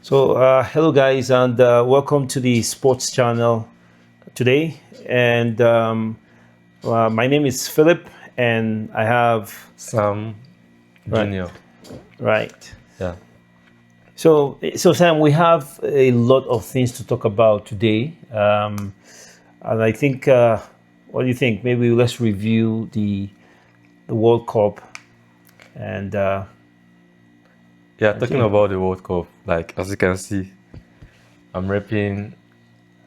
Hello guys, and welcome to the sports channel today. And My name is Philip, and I have Sam right, Junior. right. Yeah. So Sam, we have a lot of things to talk about today, and I think, what do you think? Maybe let's review the World Cup, and Yeah, and talking see. about the World Cup, like as you can see, I'm repping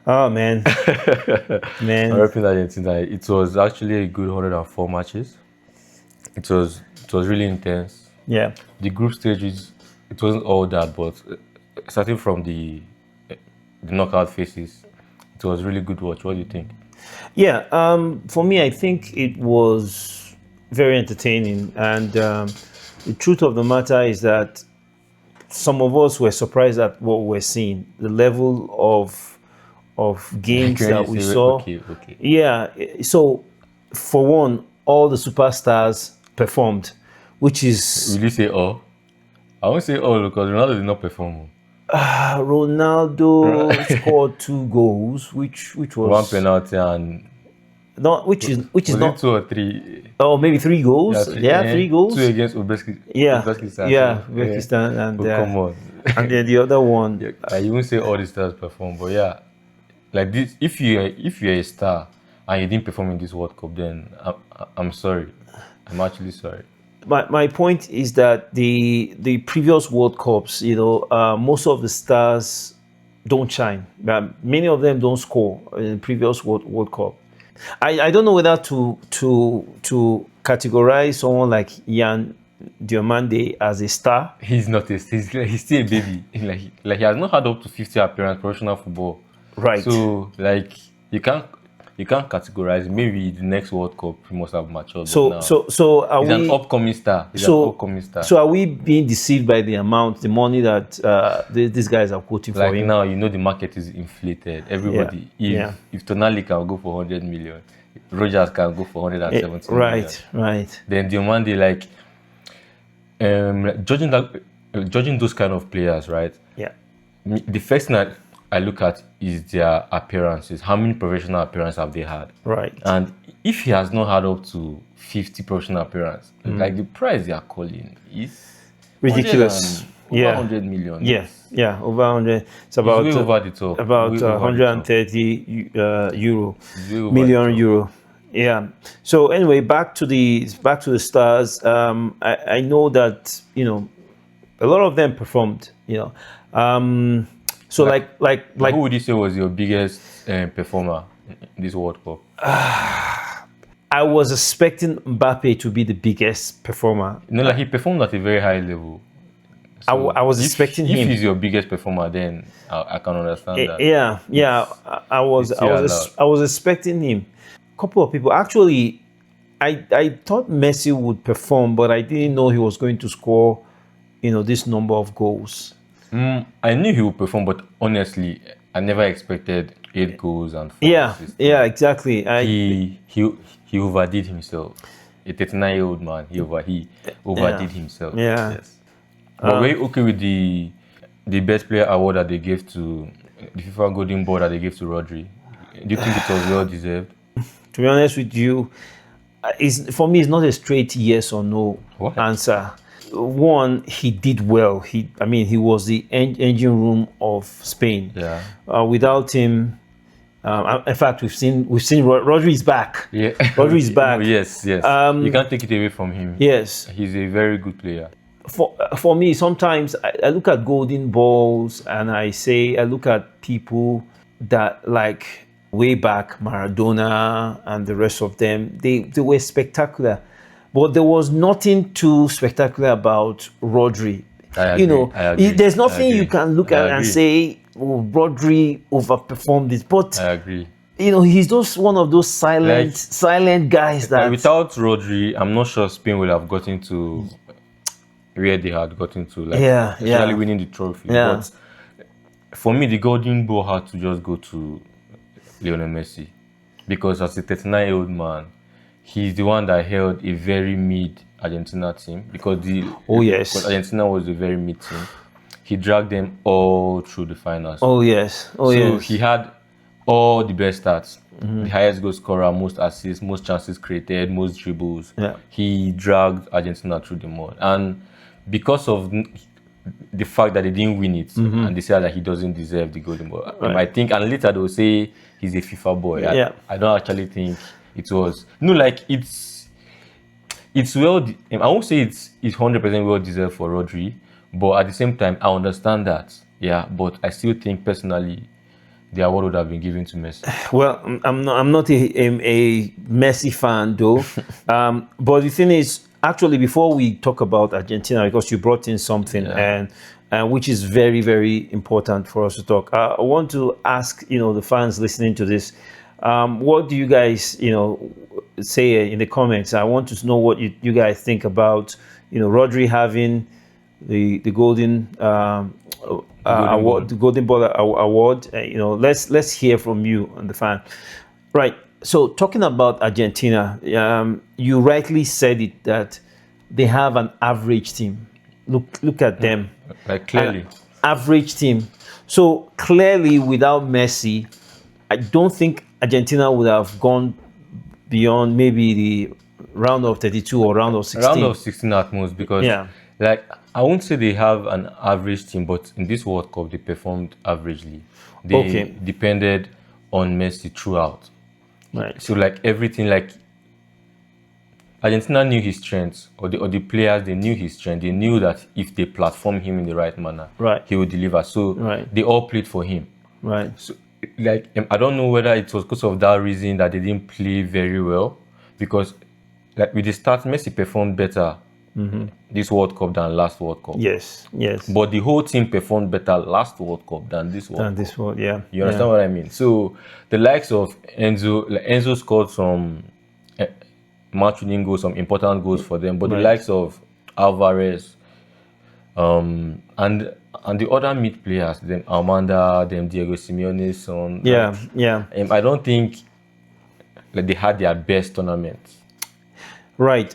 Oh man, I'm man, repping Argentina. It was actually a good 104 matches. It was really intense. yeah. The group stages, it wasn't all that, but starting from the knockout phases, it was really good watch. What do you think? Yeah, for me, I think it was very entertaining. And The truth of the matter is that some of us were surprised at what we're seeing, the level of Like games when you that we say, saw. okay. Yeah, so for one, all the superstars performed, which is Will you say all? I won't say all because Ronaldo did not perform. Ronaldo scored two goals, which One was penalty and not which is was it not. two or three? Oh, maybe three Yeah, goals. three, Yeah, three two goals. against Yeah, Uzbekistan. yeah, So, Uzbekistan, but come on. and then the other one. Yeah, I won't say all the stars perform, but yeah, like this. If you're a star and you didn't perform in this World Cup, then I'm sorry. I'm actually sorry. My point is that the previous World Cups, most of the stars don't shine. Many of them don't score in the previous World Cup. I don't know whether to categorize someone like Ian Diomande as a star. He's not a, he's still a baby. Like he has not had up to 50 appearance professional football. Right. So like you can't categorize. Maybe the next World Cup he must have matured. But So now so so are he's an we upcoming star. He's an so upcoming star. so are we being deceived by the money that these guys are quoting for Like him? now, the market is inflated. Everybody, Yeah. if Tonali can go for 100 million, Rogers can go for 170 million. Right. Then Diomande, like judging those kind of players, right? Yeah. The first thing I look at is their appearances. How many professional appearances have they had? Right. And if he has not had up to 50 professional appearances, like the price they are calling is Ridiculous. 100 over Yeah. 100 million. Yeah, over 100. It's about way over the top. about Way over the top. 130 euro, Way over million the top. euro. Yeah. So anyway, back to the stars. I know that a lot of them performed. So like Who would you say was your biggest performer in this World Cup? I was expecting Mbappe to be the biggest performer. Like he performed at a very high level. I was expecting if him. he's your biggest performer, then I can understand that. Yeah. I was expecting him. A couple of people actually. I thought Messi would perform, but I didn't know he was going to score, this number of goals. I knew he would perform, but honestly, I never expected 8 goals and 4 Yeah, assists. yeah, exactly. He overdid himself. A 39-year-old man, he overdid himself. Yeah. Yes. But were you okay with the best player award that they gave to the FIFA Golden Ball that they gave to Rodri? Do you think it was well deserved? To be honest with you, for me, it's not a straight yes or no What? answer. One, he did well. He was the engine room of Spain. Yeah. Without him, in fact, we've seen Rodri is back. Yeah. Rodri is back. No, yes. You can't take it away from him. Yes. He's a very good player. For me, sometimes I look at golden balls and I look at people that like way back Maradona and the rest of them. They were spectacular, but there was nothing too spectacular about Rodri. I agree. There's nothing I agree. you can look at and say, "Oh, Rodri overperformed this," but I agree. he's just one of those silent guys that Without Rodri, I'm not sure Spain would have gotten to where they had gotten to. Especially winning the trophy. Yeah. But for me, the Golden Ball had to just go to Lionel Messi, because as a 39-year-old man, he's the one that held a very mid Argentina team, because Oh, yes. because Argentina was a very mid team. he dragged them all through the finals. Oh yes. Oh So yes. he had all the best stats. The highest goal scorer, most assists, most chances created, most dribbles. Yeah. He dragged Argentina through the mud. And because of the fact that they didn't win it, and they said that he doesn't deserve the golden ball. I think, and later they'll say he's a FIFA boy. Yeah. I don't actually think it was. No, like it's well. I won't say it's 100% well deserved for Rodri, but at the same time, I understand that. Yeah, but I still think personally, the award would have been given to Messi. Well, I'm not a Messi fan though. But the thing is, actually, before we talk about Argentina, because you brought in something and which is very, very important for us to talk. I want to ask, the fans listening to this, what do you guys, say in the comments? I want to know what you guys think about, Rodri having the golden award, the Golden Ball award. Let's hear from you and the fan. Right. So talking about Argentina, you rightly said it that they have an average team. Look at them. Like clearly, average team. So clearly, without Messi, I don't think Argentina would have gone beyond maybe the round of 32 or round of 16. Round of 16 at most, because like I won't say they have an average team, but in this World Cup they performed averagely. They depended on Messi throughout. Right. So like everything, like Argentina knew his strengths, or the players, they knew his strength. They knew that if they platform him in the right manner, he would deliver. So they all played for him. Right. So like I don't know whether it was because of that reason that they didn't play very well, because like with the start, Messi performed better this World Cup than last World Cup. Yes. But the whole team performed better last World Cup than this World Cup. You understand what I mean? So the likes of Enzo scored some match-winning goals, some important goals for them. But the likes of Alvarez, and the other mid players, them Almanda, them Diego Simeone, son. I don't think they had their best tournament. Right.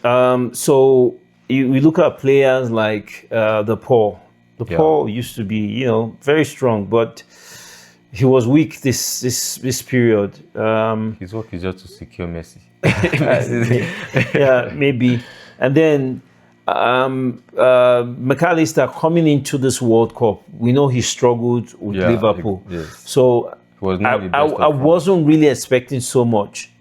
So we look at players like the Paul. Paul used to be, very strong, but he was weak this period. His work is just to secure Messi. Maybe. And then McAllister coming into this World Cup, we know he struggled with Liverpool. So I wasn't really expecting so much.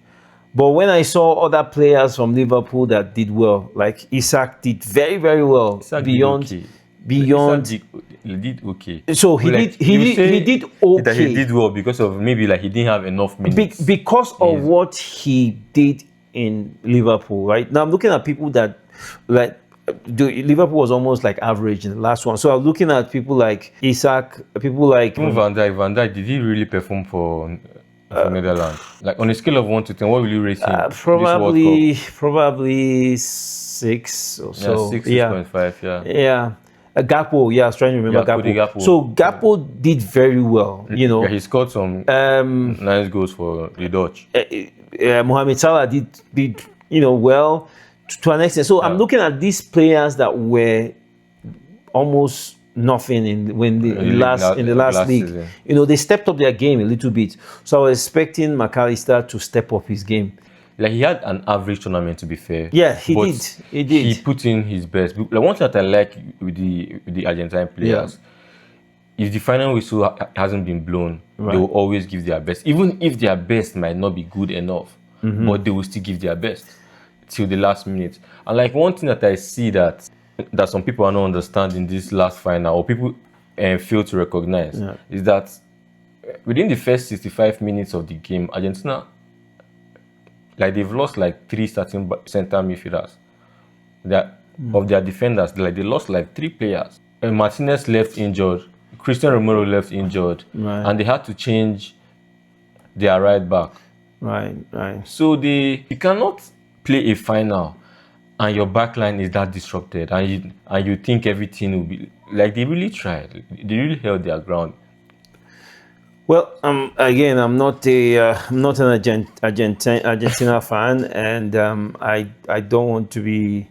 But when I saw other players from Liverpool that did well, like Isak did very, very well. Beyond. He did okay. So he did okay. That he did well because of maybe like he didn't have enough minutes. Because of what he did in Liverpool, right? Now I'm looking at people that like Liverpool was almost like average in the last one. So I'm looking at people like Isak, people like Van Dijk, did he really perform for Netherlands? Like on a scale of 1 to 10, what will you rate him? Probably 6 or so. 6.5. Yeah. Gakpo, I was trying to remember Gakpo. So Gakpo did very well, Yeah, he scored some nice goals for the Dutch. Mohamed Salah did well to an extent. So I'm looking at these players that were almost nothing in the last league. Season. They stepped up their game a little bit. So I was expecting McAllister to step up his game. Like he had an average tournament, to be fair. Yeah, he did. He put in his best. Like one thing that I like with the Argentine players, if the final whistle hasn't been blown, they will always give their best, even if their best might not be good enough. But they will still give their best till the last minute. And like one thing that I see that some people are not understanding this last final, or people fail to recognize, is that within the first 65 minutes of the game, Argentina, like they've lost like 3 starting center midfielders. Of their defenders, they lost like 3 players. And Martinez left injured, Christian Romero left injured, and they had to change their right back. Right. So you cannot play a final and your backline is that disrupted, and you think everything will be like they really tried. They really held their ground. Well, again, I'm not an Argentina fan, and I don't want to be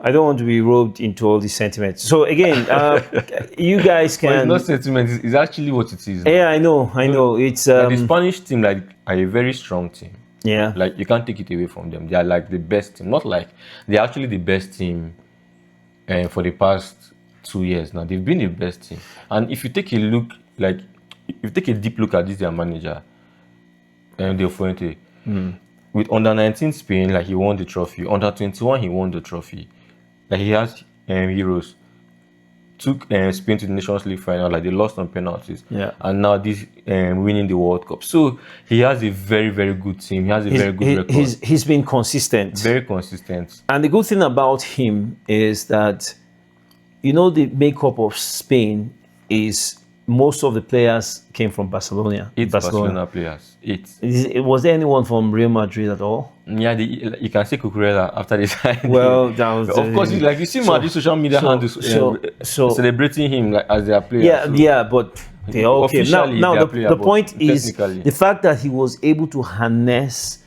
I don't want to be roped into all these sentiments. So again, you guys But it's can. not sentiment. It's actually what it is. Yeah, I know. It's Like the Spanish team, like, are a very strong team. yeah. Like, you can't take it away from them. They are like the best team. Not like they're actually the best team for the past 2 years now. They've been the best team. And if you take a look, like, if you take a deep look at this, their manager, Del Fuente, with under 19 Spain, like, he won the trophy. Under 21, he won the trophy. Like, he has heroes. Took Spain to the Nations League final, like, they lost on penalties. Yeah. And now this winning the World Cup. So he has a very, very good team. He has a very good record. He's been consistent. Very consistent. And the good thing about him is that, the makeup of Spain is most of the players came from Barcelona. Eight Barcelona players. 8. Was there anyone from Real Madrid at all? Yeah, you can say Cucurella after this. Well, that was of course, like, you see Madrid social media handles celebrating him, like, as their player. Yeah, but they all came. Now player, the point is technically. the fact that he was able to harness,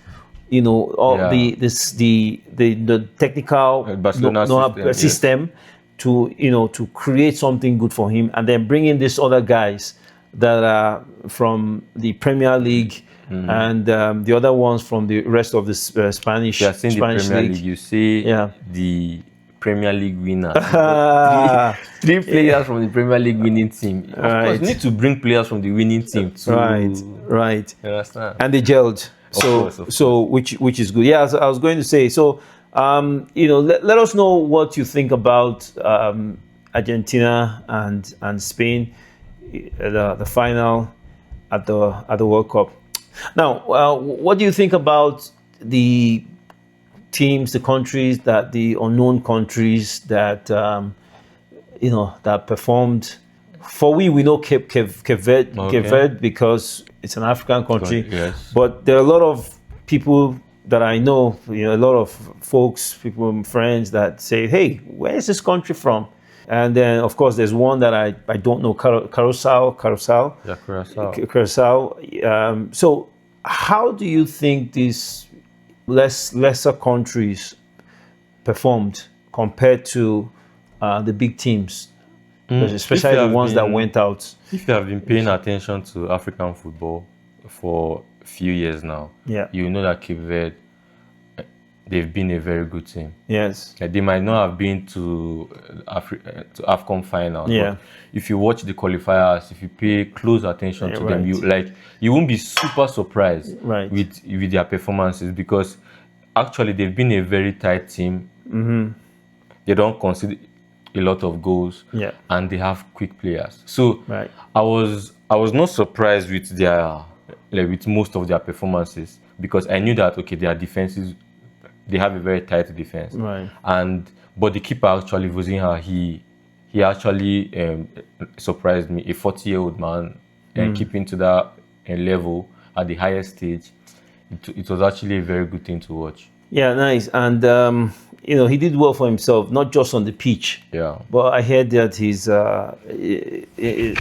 all the technical Barcelona system to to create something good for him, and then bring in these other guys that are from the Premier League. And the other ones from the rest of the Spanish. Yeah, the Premier League. You see the Premier League winners. three players from the Premier League winning team. Of course, you need to bring players from the winning team too. Right. You understand? And they gelled. Of course. So which is good. Yeah, I was going to say. So let us know what you think about Argentina and Spain, the final at the World Cup. Now, what do you think about the teams, the countries the unknown countries that that performed? For we know Cape Verde because it's an African country. Yes. But there are a lot of people that I know, a lot of folks, people, friends that say, "Hey, where is this country from?" And then, of course, there's one that I don't know, Curacao. Yeah, Curacao. Curacao. So, how do you think these lesser countries performed compared to the big teams, especially the ones that went out? If you have been paying attention to African football for a few years now, you know that Cape Verde, they've been a very good team. Yes. Like, they might not have been to AFCON final. Yeah. But if you watch the qualifiers, if you pay close attention to them, you won't be super surprised with their performances, because actually they've been a very tight team. Mm-hmm. They don't concede a lot of goals. Yeah. And they have quick players. So I was not surprised with with most of their performances, because I knew that their defenses, they have a very tight defense. Right. But the keeper, actually, Vozinha, he actually surprised me. A 40-year-old man keeping to that level at the highest stage. It was actually a very good thing to watch. Yeah, nice. And he did well for himself, not just on the pitch. Yeah. But I heard that his a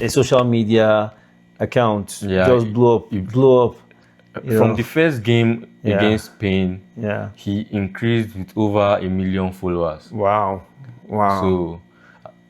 social media account just blew up. From the first game against Spain, he increased with over 1 million followers. Wow. So,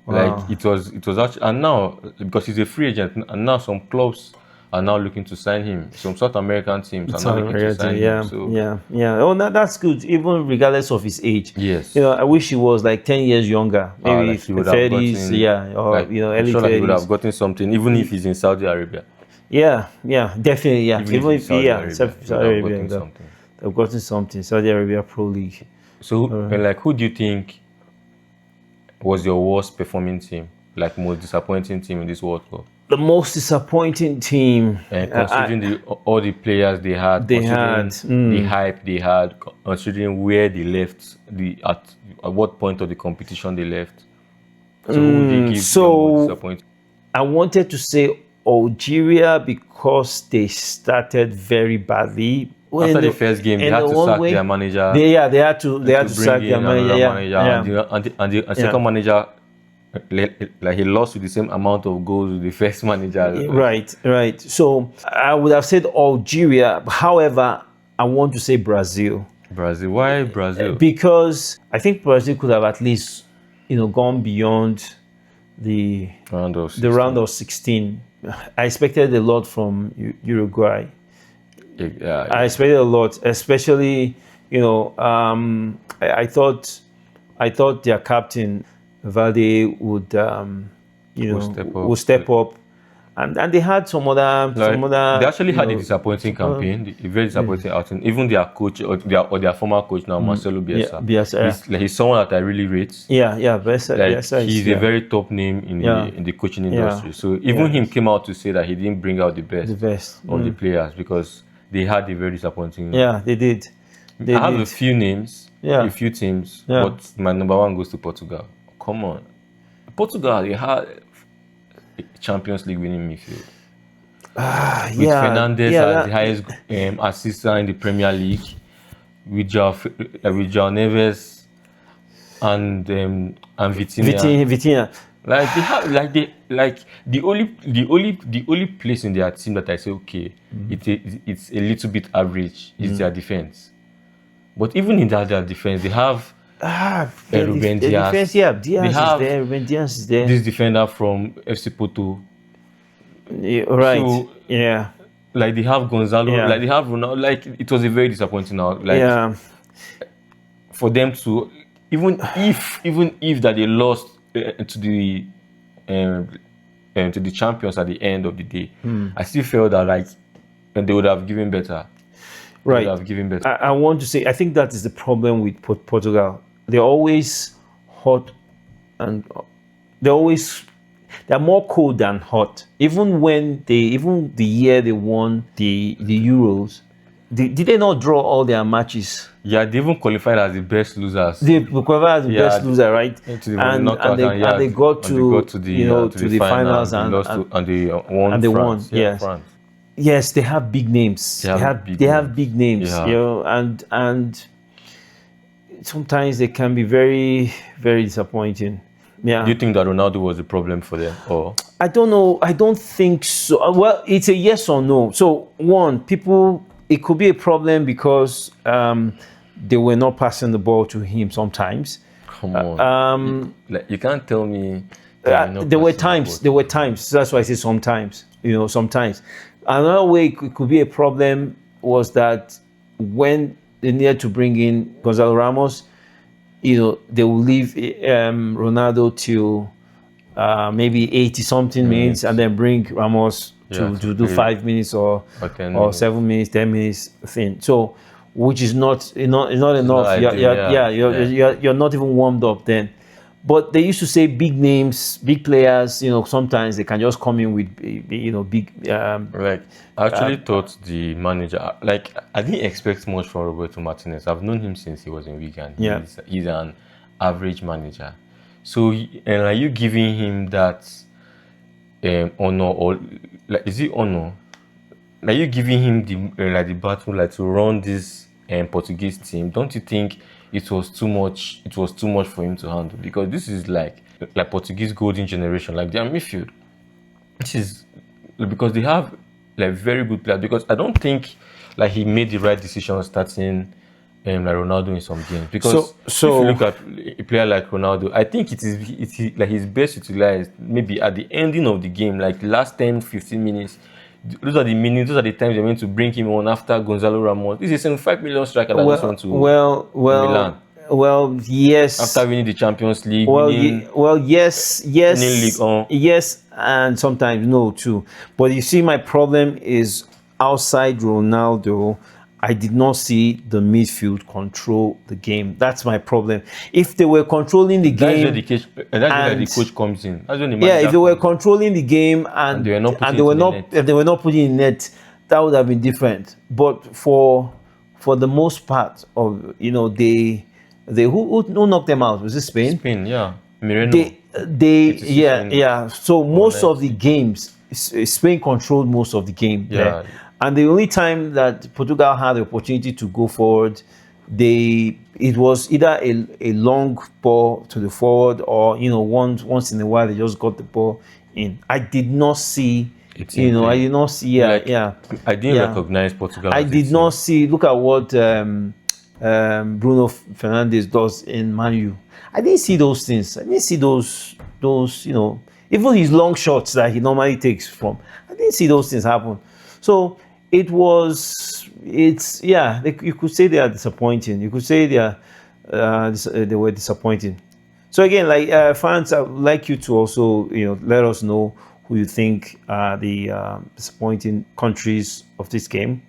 like, it was actually, and now, because he's a free agent, and now some clubs are now looking to sign him. Some South American teams are now looking to sign him. So. Yeah. Oh, that's good, even regardless of his age. Yes. I wish he was like 10 years younger, maybe like 30s, or like, early 30s. He would have gotten something, even if he's in Saudi Arabia. Yeah, definitely, yeah. Even if Saudi Arabia, they've gotten something. Saudi Arabia Pro League. So, who do you think was your worst performing team? Like, most disappointing team in this World Cup? The most disappointing team, considering all the players they had, the hype they had, considering where they left, at what point of the competition they left. So, who would you give the most disappointing? I wanted to say Algeria, because they started very badly. After the first game, they had to sack their manager. They had to sack their manager. And the second manager, like, he lost with the same amount of goals with the first manager. Right. So I would have said Algeria. However, I want to say Brazil. Brazil. Why Brazil? because I think Brazil could have at least, gone beyond the Round of the round of 16. I expected a lot from Uruguay. I expected a lot, especially, I thought their captain Valde would, would step up, and they had some other, They actually had a disappointing campaign, a very disappointing outing. Even their coach or their former coach now, Marcelo Bielsa. Bielsa, he's someone that I really rate. Bielsa He's a very top name in the coaching industry. So even him came out to say that he didn't bring out the best of the players because they had a very disappointing. Yeah, they did. I have a few names, a few teams, but my number one goes to Portugal. Come on, Portugal, they had a Champions League winning midfield. With Fernandes as the highest assistant in the Premier League, with João Neves and Vitinha. Vitinha. The only place in their team that I say okay, it's a little bit average is their defense. But even in their defense, they have Ruben Dias. Diaz is there. Ruben Dias is there. This defender from FC Porto. Right. So, like they have Gonzalo. Like they have Ronaldo. Like it was a very disappointing out. Like for them to even if that they lost to the champions at the end of the day, I still felt that like they would have given better. Right. They would have given better. I want to say I think that is the problem with Portugal. They're always hot, and they're more cold than hot. Even the year they won the Euros, did they not draw all their matches? Yeah, they even qualified as the best losers. They qualified as the best loser, right? And they got to the finals and they won. Yes. France. Yes, they have big names. They have big names. And sometimes they can be very, very disappointing. Yeah. Do you think that Ronaldo was the problem for them, or? I don't know. I don't think so. Well, it's a yes or no. So one, it could be a problem because they were not passing the ball to him sometimes. Come on. You can't tell me. There were times. That's why I say sometimes. Sometimes. Another way it could be a problem was that when they needed to bring in Gonzalo Ramos, they will leave Ronaldo till maybe 80 something minutes and then bring Ramos to do 5 minutes or 7 minutes, 10 minutes thing. So, which is not enough. You're not even warmed up then. But they used to say big names, big players. Sometimes they can just come in with big. I actually thought the manager, I didn't expect much from Roberto Martinez. I've known him since he was in Wigan. He's an average manager. So, are you giving him that honor, or is it honor? Are you giving him the battle to run this Portuguese team? Don't you think it was too much? It was too much for him to handle, because this is like Portuguese golden generation, like their midfield. This is because they have very good players. Because I don't think he made the right decision starting Ronaldo in some games. Because if you look at a player like Ronaldo, I think it is his best utilized maybe at the ending of the game, like the last 10-15 minutes. Those are the times they're meant to bring him on after Gonzalo Ramos. This is a 75 million striker that just went to Milan. Well, yes. After winning the Champions League. Yes, yes, and sometimes no too. But you see, my problem is outside Ronaldo, I did not see the midfield control the game. That's my problem. If they were controlling the game, that's where the coach comes in. That's when if they were controlling the game and they were not putting in net, that would have been different. But for the most part of they who knocked them out? Was it Spain? Spain, yeah. Moreno. So most of the games, Spain controlled most of the game. Yeah. And the only time that Portugal had the opportunity to go forward, it was either a long ball to the forward, or once in a while they just got the ball in. I did not see. I did not see. I didn't recognize Portugal. I did not see. Look at what Bruno Fernandes does in Man U. I didn't see those things. I didn't see those even his long shots that he normally takes from. I didn't see those things happen. So you could say they are disappointing. You could say they were disappointing. So again, like fans, I would like you to also let us know who you think are the disappointing countries of this game.